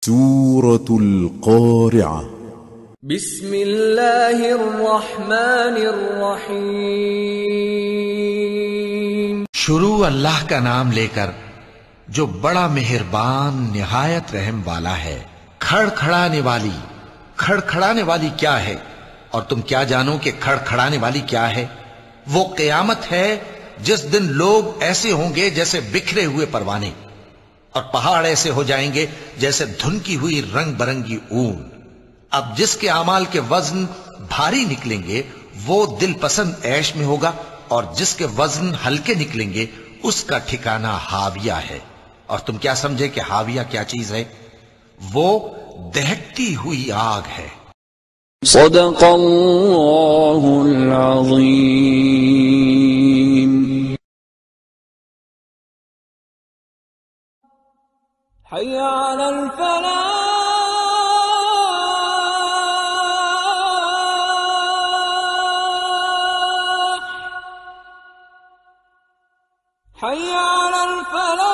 سورة القارعة. بسم اللہ الرحمن الرحیم. شروع اللہ کا نام لے کر جو بڑا مہربان نہایت رحم والا ہے. کھڑکھڑانے والی. کھڑکھڑانے والی کیا ہے اور تم کیا جانو کہ کھڑکھڑانے والی کیا ہے؟ وہ قیامت ہے جس دن لوگ ایسے ہوں گے جیسے بکھرے ہوئے پروانے، اور پہاڑ ایسے ہو جائیں گے جیسے دھنکی ہوئی رنگ برنگی اون. اب جس کے اعمال کے وزن بھاری نکلیں گے وہ دل پسند عیش میں ہوگا، اور جس کے وزن ہلکے نکلیں گے اس کا ٹھکانہ ہاویہ ہے. اور تم کیا سمجھے کہ ہاویہ کیا چیز ہے؟ وہ دہکتی ہوئی آگ ہے. صدق اللہ العظیم. حی علی الفلاح. حي على الفلاح.